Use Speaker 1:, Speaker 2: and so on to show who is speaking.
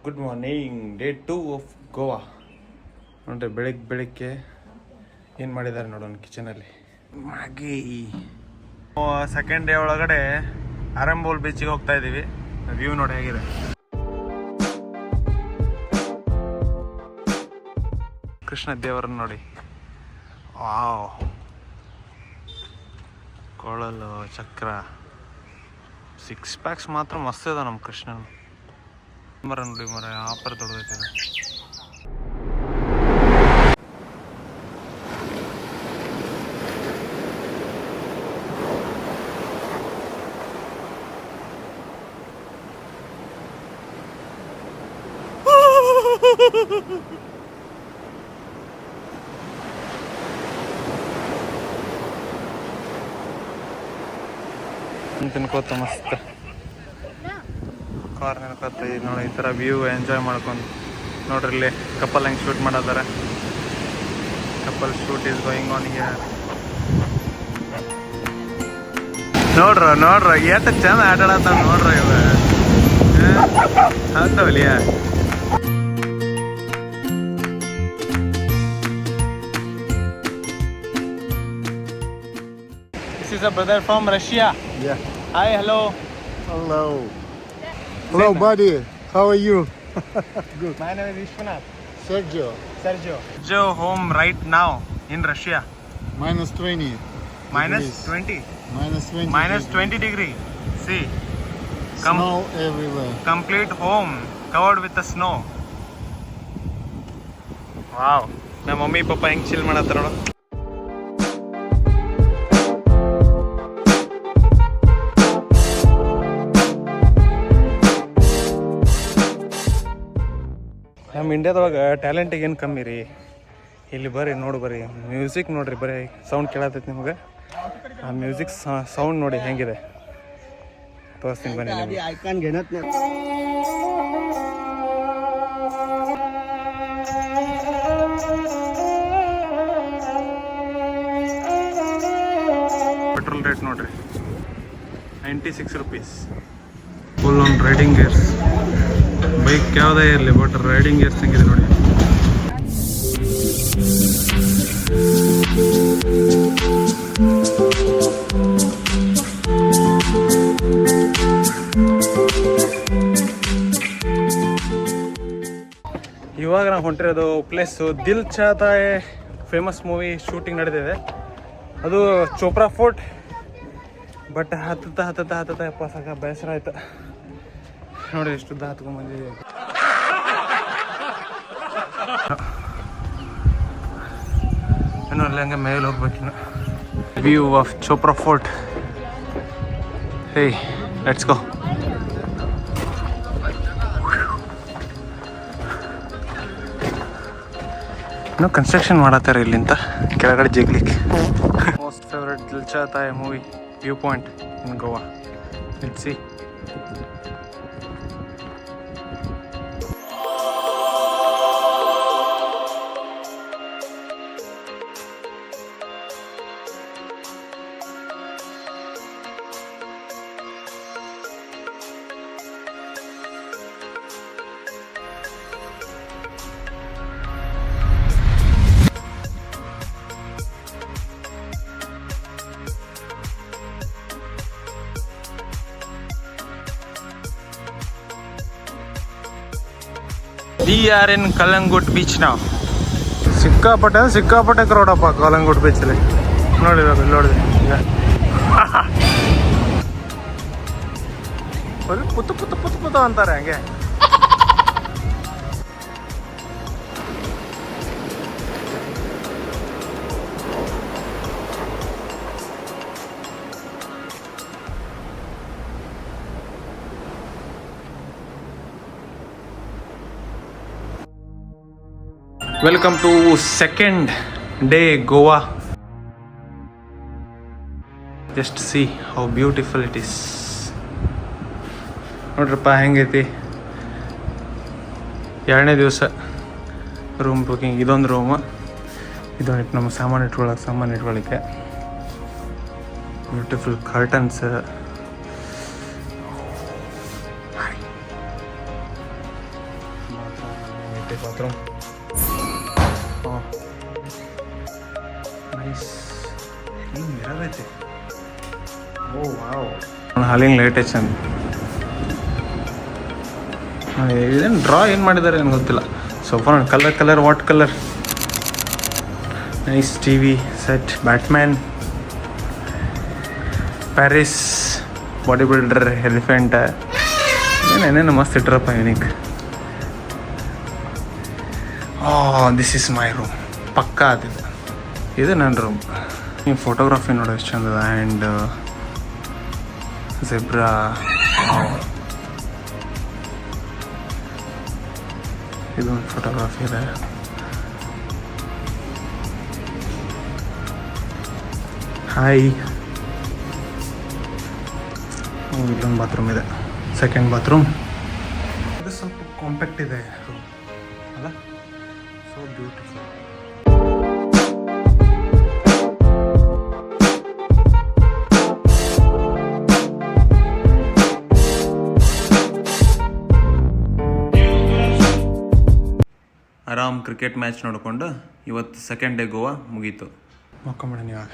Speaker 1: Good morning, day 2 of Goa. ನೋಡ್ರಿ ಬೆಳಿಗ್ಗೆ ಏನು ಮಾಡಿದ್ದಾರೆ ನೋಡೋಣ ಕಿಚನಲ್ಲಿ. ಮ್ಯಾಗಿ. ಸೆಕೆಂಡ್ ಡೇ ಒಳಗಡೆ ಅರಂಬೋಲ್ ಬೀಚಿಗೆ ಹೋಗ್ತಾ ಇದ್ದೀವಿ. ವ್ಯೂ ನೋಡಿ ಹೇಗಿದೆ. ಕೃಷ್ಣ ದೇವರನ್ನ ನೋಡಿ. ವಾವ್, ಕೊಳಲು ಚಕ್ರ, 6 ಪ್ಯಾಕ್ಸ್ ಮಾತ್ರ ಮಸ್ತ್ ಇದೆ ನಮ್ಮ ಕೃಷ್ಣನ. ಮರ ನೋಡಿ ಮರ ಆಪರ್ ದೊಡ್ಡದೈತೆ. ತಿನ್ಕೋತ ಮಸ್ತ್ ಕಾರ್ ನೆನ್ಕೋತ ನೋಡಿ ಈ ಥರ ವ್ಯೂ ಎಂಜಾಯ್ ಮಾಡ್ಕೊಂಡು. ನೋಡ್ರಿ ಇಲ್ಲಿ ಕಪಲ್ ಹೆಂಗೆ ಶೂಟ್ ಮಾಡದಾರೆ. Couple shoot is going on here. ನೋಡ್ರ ಎಷ್ಟು ಚಂದ ಆಟ ಆಡತ್ತಾವ ನೋಡ್ರ ಇವ. ಹೌದವಲಿಯ This is a brother from Russia.
Speaker 2: Yeah.
Speaker 1: Hi, hello.
Speaker 2: Hello. Hello, buddy. How are you? Good.
Speaker 1: My name is Vishwanath.
Speaker 2: Sergio.
Speaker 1: Sergio home right now in Russia.
Speaker 2: Minus 20.
Speaker 1: Minus
Speaker 2: degrees.
Speaker 1: 20.
Speaker 2: Minus 20.
Speaker 1: Minus
Speaker 2: degrees.
Speaker 1: 20 degree. See.
Speaker 2: Snow everywhere.
Speaker 1: Complete home covered with the snow. Wow. ನಮ್ಮ mummy papa ಹೆಂಗ್ chill ಮಾಡತ್ತಾರ ನೋಡು. ನಮ್ಮ ಇಂಡಿಯಾದೊಳಗೆ ಟ್ಯಾಲೆಂಟಿಗೆ ಏನು ಕಮ್ಮಿ ರೀ. ಇಲ್ಲಿ ಬರ್ರಿ ನೋಡಿ ಬರ್ರಿ, ಮ್ಯೂಸಿಕ್ ನೋಡ್ರಿ, ಬರೀ ಸೌಂಡ್ ಕೇಳತೈತಿ ನಿಮಗೆ. ಆ ಮ್ಯೂಸಿಕ್ ಸೌಂಡ್ ನೋಡಿ ಹೆಂಗಿದೆ ತೋರಿಸ್ತೀನಿ ಬನ್ನಿ ನಿಮಗೆ. ಪೆಟ್ರೋಲ್ ರೇಟ್ ನೋಡ್ರಿ 96 rupees. Full on riding gears. Bike ಯಾವುದೇ ಇರಲಿ ಬಟ್ ರೈಡಿಂಗ್ ಗೇರ್ಸ್ ಹೆಂಗಿದೆ ನೋಡಿ. ಇವಾಗ ನಾವು ಹೊಂಟಿರೋದು ಪ್ಲೇಸು ದಿಲ್ Chahta high, famous movie shooting ನಡೆದಿದೆ. ಅದು ಚೋಪ್ರಾ ಫೋರ್ಟ್. ಬಟ್ ಹತ್ತತ್ತ ಯಪ್ಪ ಸಾಕ ಬೇಸರ ಆಯ್ತು ನೋಡಿ. ಎಷ್ಟು ಉದ್ದ ಹತ್ಕೊಂಡ್ಬಂದಿದ್ದೀವಿ. ಇನ್ನು ಅಲ್ಲಿ ಹಂಗೆ ಮೇಲೆ ಹೋಗ್ಬೇಕಿನ್ನು. View of Chapora fort. Hey let's go. ಇನ್ನೂ ಕನ್ಸ್ಟ್ರಕ್ಷನ್ ಮಾಡತ್ತಾರೆ ಇಲ್ಲಿಂದ ಕೆಳಗಡೆ ಜಿಗ್ಲಿಕ್ಕೆ. Most favourite Dil Chahta Hai movie view point in Goa. Let's see. We are in Kalangut beach now. ಸಿಕ್ಕಾಪಟ್ಟೆ ಕ್ರೌಡಪ್ಪ ಕಲಂಗುಟ್ ಬೀಚಲ್ಲಿ. ನೋಡಿದ್ರಿ ಈಗ ಪುತ್ತು ಅಂತಾರೆ ಹಂಗೆ. Welcome to second day Goa. Just see how beautiful it is. ನೋಡ್ರಪ್ಪ ಹೆಂಗೈತಿ. 2ನೇ ದಿವಸ ರೂಮ್ ಬುಕಿಂಗ್. ಇದೊಂದು ರೂಮು, ಇದೊಂದು ನಮ್ಮ ಸಾಮಾನು ಇಟ್ಕೊಳ್ಳಿಕ್ಕೆ. Beautiful curtains. Bathroom nice. ಹಿಂಗೆ ಮಿರರ್ ಐತೆ. ಓ ವಾವ್, ಹಾಲಿನ ಲೈಟ್ ಐತೆ ಚಂದ. ಇದೇನು ಡ್ರಾ ಏನು ಮಾಡಿದ್ದಾರೆ ಏನು ಗೊತ್ತಿಲ್ಲ. Sofa colour what colour. Nice T V set, Batman, Paris, body builder, elephant, ಏನೇನೇನು ಮಸ್ತ್ ಇಟ್ರಪ್ಪ unique. This is my room. ಪಕ್ಕ ಆದಿದೆ, ಇದು ನನ್ನ ರೂಮ್. ನೀವು ಫೋಟೋಗ್ರಫಿ ನೋಡೋ ಎಷ್ಟು ಚಂದದ. ಆ್ಯಂಡ್ ಝೆಬ್ರಾ, ಇದೊಂದು ಫೋಟೋಗ್ರಾಫಿ ಇದೆ. ಹಾಯ್. ಇಲ್ಲೊಂದು ಬಾತ್ರೂಮ್ ಇದೆ, ಸೆಕೆಂಡ್ ಬಾತ್ರೂಮ್. ಇದು ಸ್ವಲ್ಪ ಕಾಂಪ್ಯಾಕ್ಟ್ ಇದೆ ರೂಮ್ ಅಲ್ಲ, ಸೊ ಬ್ಯೂಟಿಫುಲ್. ಆರಾಮ್ ಕ್ರಿಕೆಟ್ ಮ್ಯಾಚ್ ನೋಡಿಕೊಂಡು ಇವತ್ತು ಸೆಕೆಂಡ್ ಡೇ ಗೋವಾ ಮುಗೀತು. ಮಕ್ಕೊಂಬಿಡೋಣ ಇವಾಗ.